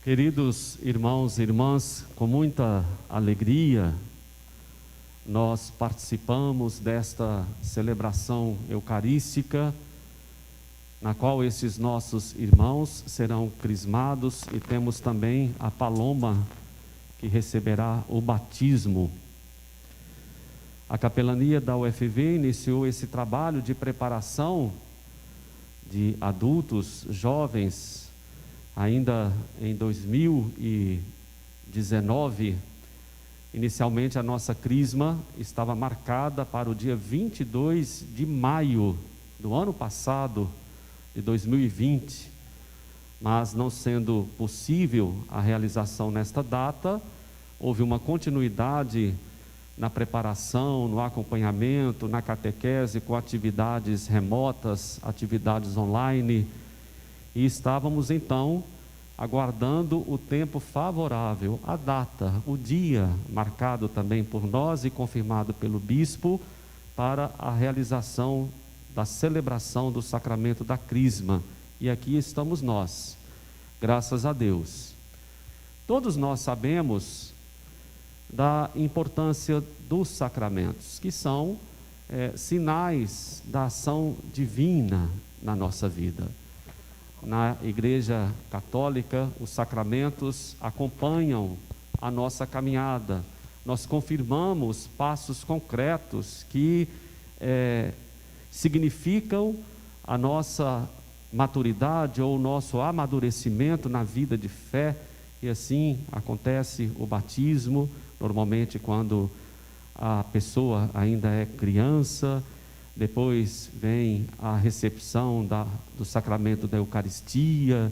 Queridos irmãos e irmãs, com muita alegria, nós participamos desta celebração eucarística, na qual esses nossos irmãos serão crismados, e temos também a Paloma, que receberá o batismo. A capelania da UFV iniciou esse trabalho de preparação de adultos, jovens, ainda em 2019. Inicialmente a nossa crisma estava marcada para o dia 22 de maio do ano passado, de 2020, mas não sendo possível a realização nesta data, houve uma continuidade na preparação, no acompanhamento, na catequese, com atividades remotas, atividades online, e estávamos então aguardando o tempo favorável, a data, o dia marcado também por nós e confirmado pelo bispo para a realização da celebração do sacramento da crisma. E aqui estamos nós, graças a Deus. Todos nós sabemos da importância dos sacramentos, que são sinais da ação divina na nossa vida. Na Igreja Católica, os sacramentos acompanham a nossa caminhada. Nós confirmamos passos concretos que significam a nossa maturidade ou o nosso amadurecimento na vida de fé, e assim acontece o batismo, normalmente quando a pessoa ainda é criança. Depois vem a recepção do sacramento da Eucaristia,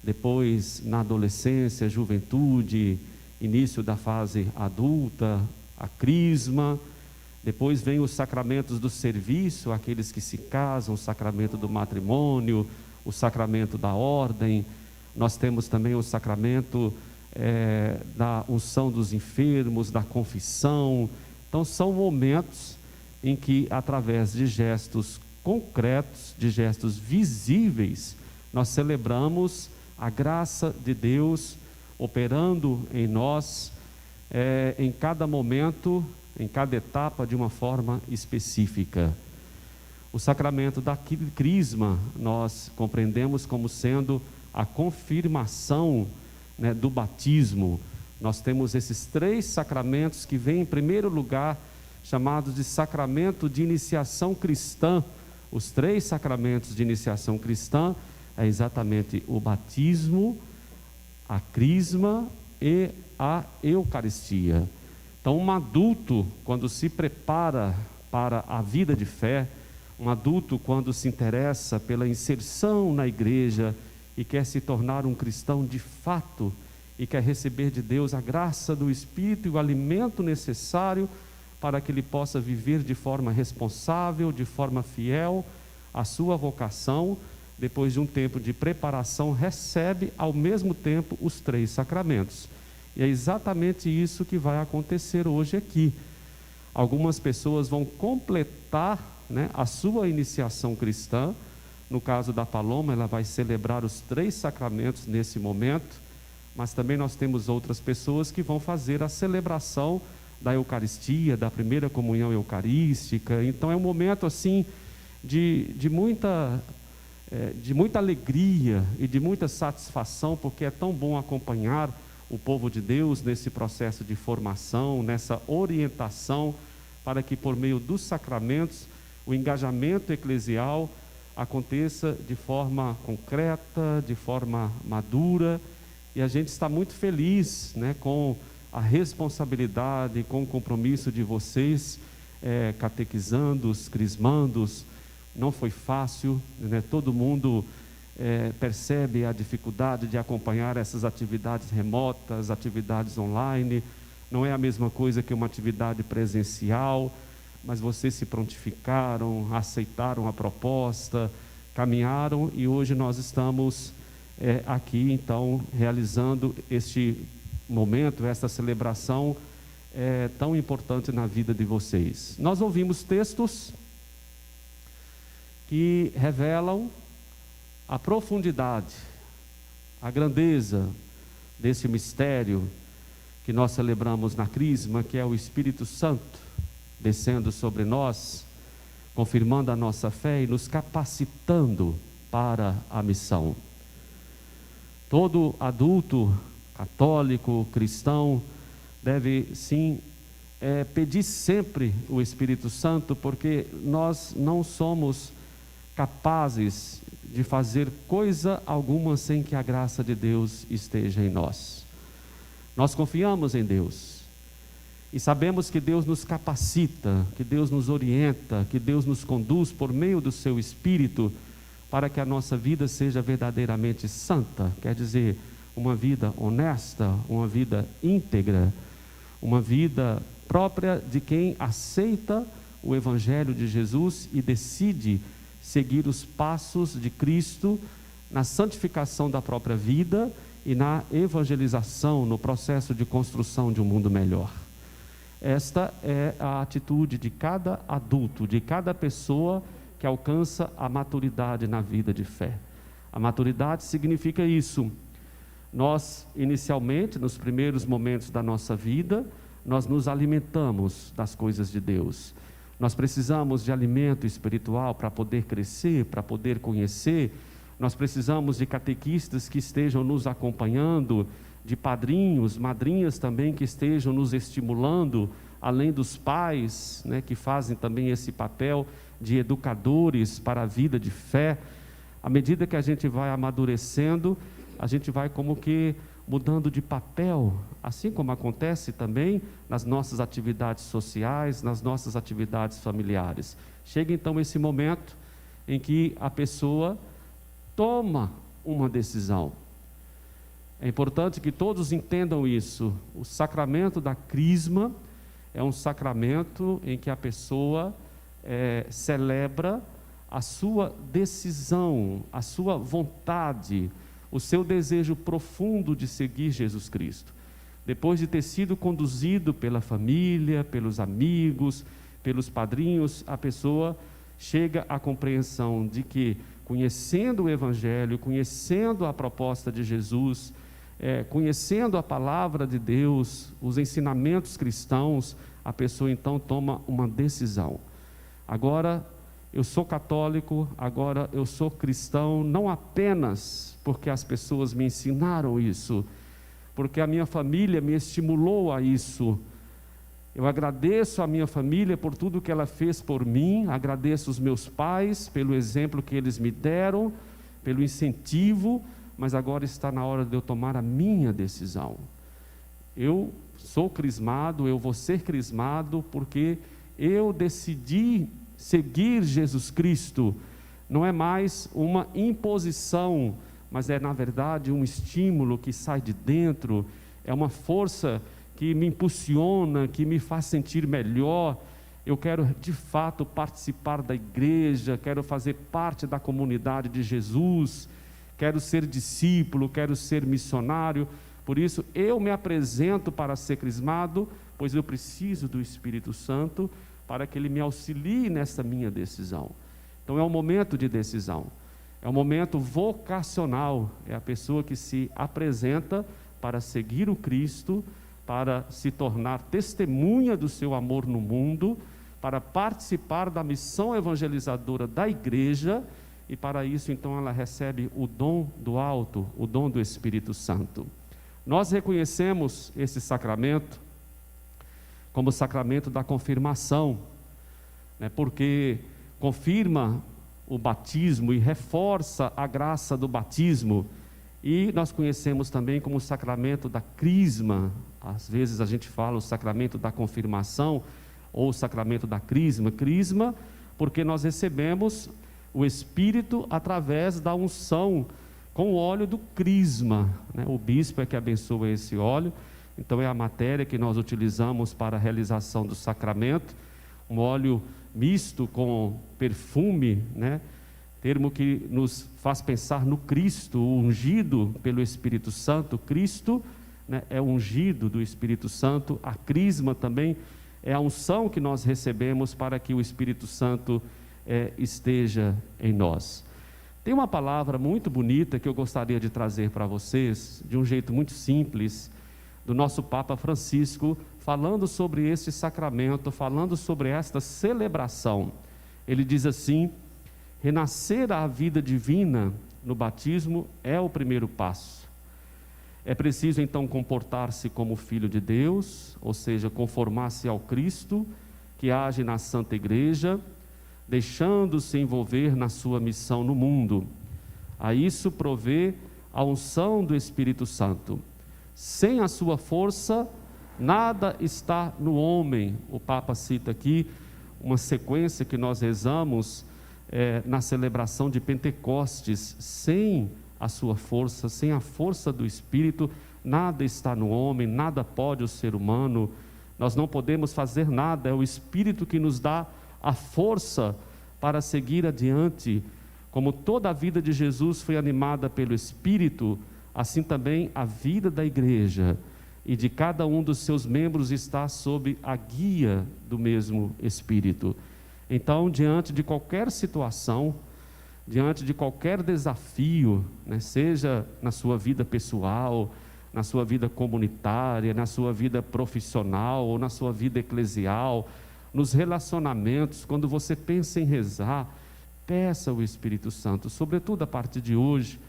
depois na adolescência, juventude, início da fase adulta, a crisma. Depois vem os sacramentos do serviço, aqueles que se casam, o sacramento do matrimônio, o sacramento da ordem. Nós temos também o sacramento da unção dos enfermos, da confissão. Então são momentos em que, através de gestos concretos, de gestos visíveis, nós celebramos a graça de Deus operando em nós, em cada momento, em cada etapa, de uma forma específica. O sacramento da crisma nós compreendemos como sendo a confirmação, do batismo. Nós temos esses 3 sacramentos que vêm em primeiro lugar, chamados de sacramento de iniciação cristã. Os 3 sacramentos de iniciação cristã é exatamente o batismo, a crisma e a Eucaristia. Então, um adulto, quando se prepara para a vida de fé, um adulto, quando se interessa pela inserção na igreja e quer se tornar um cristão de fato, e quer receber de Deus a graça do Espírito e o alimento necessário para que ele possa viver de forma responsável, de forma fiel a sua vocação, depois de um tempo de preparação, recebe ao mesmo tempo os 3 sacramentos. E é exatamente isso que vai acontecer hoje aqui. Algumas pessoas vão completar, a sua iniciação cristã. No caso da Paloma, ela vai celebrar os 3 sacramentos nesse momento, mas também nós temos outras pessoas que vão fazer a celebração da Eucaristia, da primeira comunhão eucarística. Então é um momento assim de muita alegria e de muita satisfação, porque é tão bom acompanhar o povo de Deus nesse processo de formação, nessa orientação, para que por meio dos sacramentos o engajamento eclesial aconteça de forma concreta, de forma madura. E a gente está muito feliz, com a responsabilidade, com o compromisso de vocês, catequizandos, crismandos. Não foi fácil, todo mundo percebe a dificuldade de acompanhar essas atividades remotas, atividades online. Não é a mesma coisa que uma atividade presencial, mas vocês se prontificaram, aceitaram a proposta, caminharam, e hoje nós estamos aqui então realizando este momento, esta celebração tão importante na vida de vocês. Nós ouvimos textos que revelam a profundidade, a grandeza desse mistério que nós celebramos na Crisma, que é o Espírito Santo descendo sobre nós, confirmando a nossa fé e nos capacitando para a missão. Todo adulto católico, cristão, deve sim pedir sempre o Espírito Santo, porque nós não somos capazes de fazer coisa alguma sem que a graça de Deus esteja em nós. Nós confiamos em Deus e sabemos que Deus nos capacita, que Deus nos orienta, que Deus nos conduz por meio do seu Espírito para que a nossa vida seja verdadeiramente santa, quer dizer, uma vida honesta, uma vida íntegra, uma vida própria de quem aceita o Evangelho de Jesus e decide seguir os passos de Cristo na santificação da própria vida e na evangelização, no processo de construção de um mundo melhor. Esta é a atitude de cada adulto, de cada pessoa que alcança a maturidade na vida de fé. A maturidade significa isso. Nós, inicialmente, nos primeiros momentos da nossa vida, nós nos alimentamos das coisas de Deus. Nós precisamos de alimento espiritual para poder crescer, para poder conhecer. Nós precisamos de catequistas que estejam nos acompanhando, de padrinhos, madrinhas também que estejam nos estimulando, além dos pais, né, que fazem também esse papel de educadores para a vida de fé. À medida que a gente vai amadurecendo, a gente vai como que mudando de papel, assim como acontece também nas nossas atividades sociais, nas nossas atividades familiares. Chega então esse momento em que a pessoa toma uma decisão. É importante que todos entendam isso. O sacramento da Crisma é um sacramento em que a pessoa celebra a sua decisão, a sua vontade, o seu desejo profundo de seguir Jesus Cristo. Depois de ter sido conduzido pela família, pelos amigos, pelos padrinhos, a pessoa chega à compreensão de que, conhecendo o Evangelho, conhecendo a proposta de Jesus, conhecendo a palavra de Deus, os ensinamentos cristãos, a pessoa então toma uma decisão. Agora eu sou católico, agora eu sou cristão, não apenas porque as pessoas me ensinaram isso, porque a minha família me estimulou a isso. Eu agradeço a minha família por tudo que ela fez por mim, agradeço os meus pais pelo exemplo que eles me deram, pelo incentivo, mas agora está na hora de eu tomar a minha decisão. Eu sou crismado, eu vou ser crismado porque eu decidi seguir Jesus Cristo. Não é mais uma imposição, mas é na verdade um estímulo que sai de dentro, é uma força que me impulsiona, que me faz sentir melhor. Eu quero de fato participar da igreja, quero fazer parte da comunidade de Jesus, quero ser discípulo, quero ser missionário. Por isso eu me apresento para ser crismado, pois eu preciso do Espírito Santo para que Ele me auxilie nessa minha decisão. Então é um momento de decisão, é um momento vocacional, é a pessoa que se apresenta para seguir o Cristo, para se tornar testemunha do seu amor no mundo, para participar da missão evangelizadora da igreja, e para isso então ela recebe o dom do alto, o dom do Espírito Santo. Nós reconhecemos esse sacramento como o sacramento da confirmação, né, porque confirma o batismo e reforça a graça do batismo. E nós conhecemos também como o sacramento da crisma. Às vezes a gente fala o sacramento da confirmação ou o sacramento da crisma. Crisma porque nós recebemos o Espírito através da unção com o óleo do crisma, né? O bispo é que abençoa esse óleo, então é a matéria que nós utilizamos para a realização do sacramento, um óleo misto com perfume, né? Termo que nos faz pensar no Cristo, o ungido pelo Espírito Santo. Cristo, né, é ungido do Espírito Santo. A crisma também é a unção que nós recebemos para que o Espírito Santo esteja em nós. Tem uma palavra muito bonita que eu gostaria de trazer para vocês, de um jeito muito simples, do nosso Papa Francisco, falando sobre este sacramento, falando sobre esta celebração. Ele diz assim: renascer à vida divina no batismo é o primeiro passo. É preciso então comportar-se como filho de Deus, ou seja, conformar-se ao Cristo que age na Santa Igreja, deixando-se envolver na sua missão no mundo. A isso provê a unção do Espírito Santo. Sem a sua força, nada está no homem. O Papa cita aqui uma sequência que nós rezamos na celebração de Pentecostes. Sem a sua força, sem a força do Espírito, nada está no homem, nada pode o ser humano. Nós não podemos fazer nada, é o Espírito que nos dá a força para seguir adiante. Como toda a vida de Jesus foi animada pelo Espírito, assim também a vida da igreja e de cada um dos seus membros está sob a guia do mesmo Espírito. Então, diante de qualquer situação, diante de qualquer desafio, seja na sua vida pessoal, na sua vida comunitária, na sua vida profissional ou na sua vida eclesial, nos relacionamentos, quando você pensa em rezar, peça ao Espírito Santo, sobretudo a partir de hoje,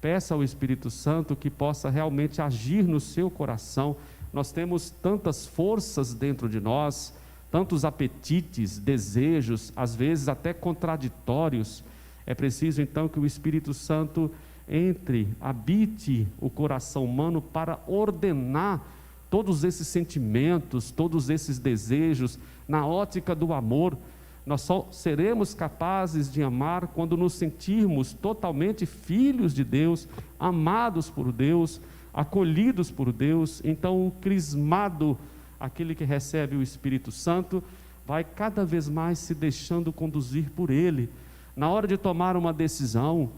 peça ao Espírito Santo que possa realmente agir no seu coração. Nós temos tantas forças dentro de nós, tantos apetites, desejos, às vezes até contraditórios. É preciso então que o Espírito Santo entre, habite o coração humano para ordenar todos esses sentimentos, todos esses desejos, na ótica do amor. Nós só seremos capazes de amar quando nos sentirmos totalmente filhos de Deus, amados por Deus, acolhidos por Deus. Então o crismado, aquele que recebe o Espírito Santo, vai cada vez mais se deixando conduzir por Ele. Na hora de tomar uma decisão,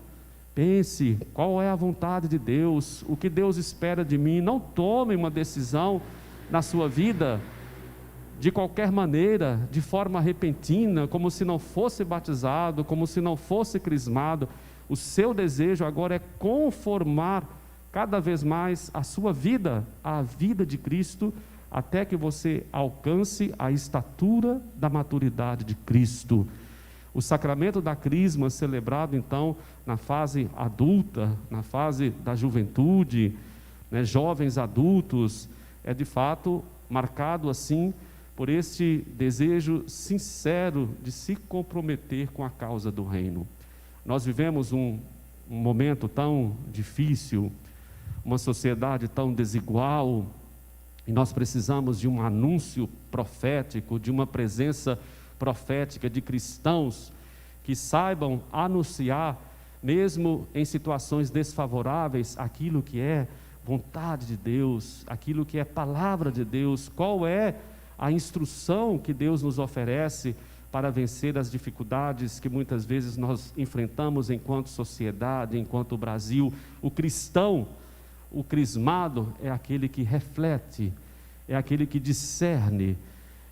pense qual é a vontade de Deus, o que Deus espera de mim. Não tome uma decisão na sua vida de qualquer maneira, de forma repentina, como se não fosse batizado, como se não fosse crismado. O seu desejo agora é conformar cada vez mais a sua vida à vida de Cristo, até que você alcance a estatura da maturidade de Cristo. O sacramento da crisma, celebrado então na fase adulta, na fase da juventude, jovens adultos, é de fato marcado assim por este desejo sincero de se comprometer com a causa do reino. Nós vivemos um momento tão difícil, uma sociedade tão desigual, e nós precisamos de um anúncio profético, de uma presença profética de cristãos que saibam anunciar, mesmo em situações desfavoráveis, aquilo que é vontade de Deus, aquilo que é palavra de Deus, qual é a instrução que Deus nos oferece para vencer as dificuldades que muitas vezes nós enfrentamos enquanto sociedade, enquanto Brasil. O cristão, o crismado, é aquele que reflete, é aquele que discerne,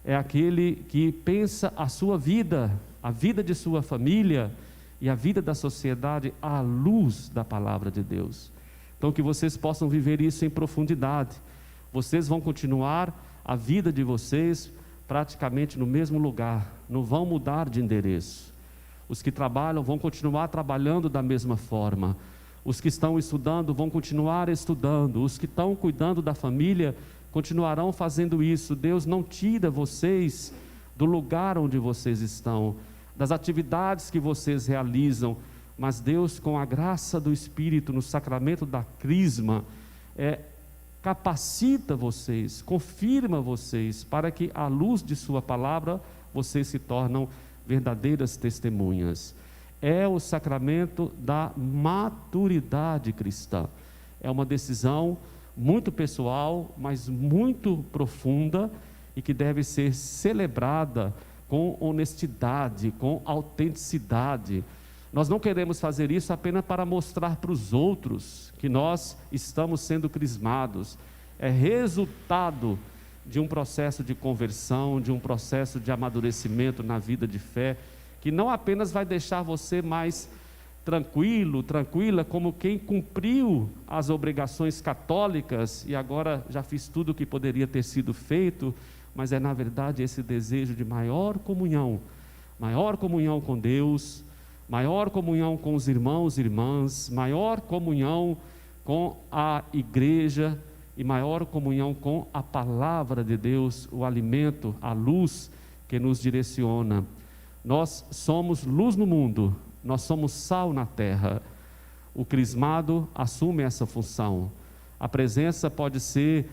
é aquele que pensa a sua vida, a vida de sua família e a vida da sociedade à luz da palavra de Deus. Então que vocês possam viver isso em profundidade. Vocês vão continuar a vida de vocês praticamente no mesmo lugar, não vão mudar de endereço. Os que trabalham vão continuar trabalhando da mesma forma. Os que estão estudando vão continuar estudando. Os que estão cuidando da família continuarão fazendo isso. Deus não tira vocês do lugar onde vocês estão, das atividades que vocês realizam, mas Deus, com a graça do Espírito, no sacramento da crisma, capacita vocês, confirma vocês, para que à luz de sua palavra, vocês se tornam verdadeiras testemunhas. É o sacramento da maturidade cristã. É uma decisão muito pessoal, mas muito profunda, e que deve ser celebrada com honestidade, com autenticidade. Nós não queremos fazer isso apenas para mostrar para os outros que nós estamos sendo crismados. É resultado de um processo de conversão, de um processo de amadurecimento na vida de fé, que não apenas vai deixar você mais tranquilo, tranquila, como quem cumpriu as obrigações católicas e agora já fiz tudo o que poderia ter sido feito, mas é na verdade esse desejo de maior comunhão com Deus, maior comunhão com os irmãos e irmãs, maior comunhão com a igreja e maior comunhão com a palavra de Deus, o alimento, a luz que nos direciona. Nós somos luz no mundo, nós somos sal na terra. O crismado assume essa função. A presença pode ser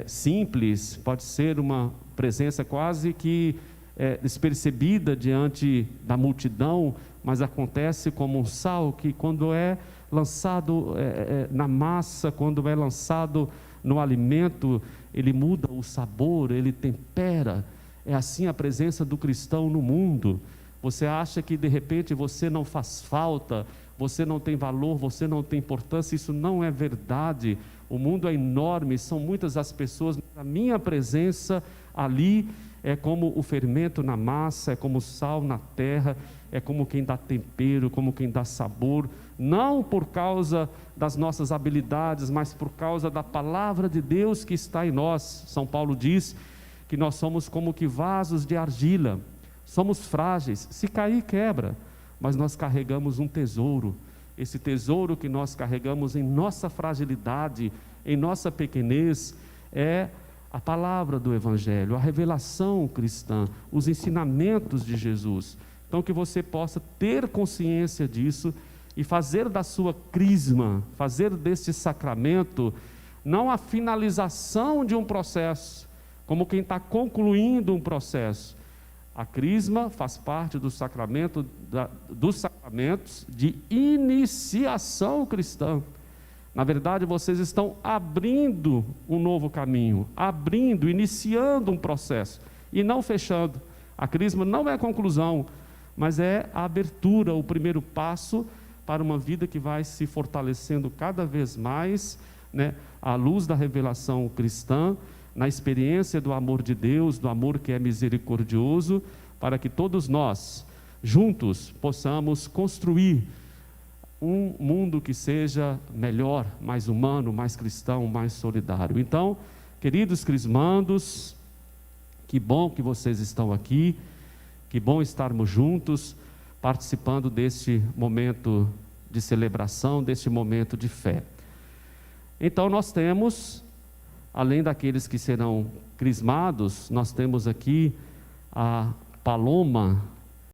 simples, pode ser uma presença quase que despercebida diante da multidão, mas acontece como um sal que, quando é lançado na massa, quando é lançado no alimento, ele muda o sabor, ele tempera. É assim a presença do cristão no mundo. Você acha que de repente você não faz falta, você não tem valor, você não tem importância? Isso não é verdade. O mundo é enorme, são muitas as pessoas. A minha presença ali é como o fermento na massa, é como o sal na terra, é como quem dá tempero, como quem dá sabor, não por causa das nossas habilidades, mas por causa da palavra de Deus que está em nós. São Paulo diz que nós somos como que vasos de argila, somos frágeis, se cair quebra, mas nós carregamos um tesouro. Esse tesouro que nós carregamos em nossa fragilidade, em nossa pequenez, é a palavra do Evangelho, a revelação cristã, os ensinamentos de Jesus. Então, que você possa ter consciência disso e fazer da sua crisma, fazer deste sacramento, não a finalização de um processo, como quem está concluindo um processo. A crisma faz parte do sacramento, dos sacramentos de iniciação cristã. Na verdade, vocês estão abrindo um novo caminho, iniciando um processo e não fechando. A crisma não é a conclusão, mas é a abertura, o primeiro passo para uma vida que vai se fortalecendo cada vez mais, à luz da revelação cristã, na experiência do amor de Deus, do amor que é misericordioso, para que todos nós, juntos, possamos construir um mundo que seja melhor, mais humano, mais cristão, mais solidário. Então, queridos crismandos, que bom que vocês estão aqui, que bom estarmos juntos, participando deste momento de celebração, deste momento de fé. Então, nós temos, além daqueles que serão crismados, nós temos aqui a Paloma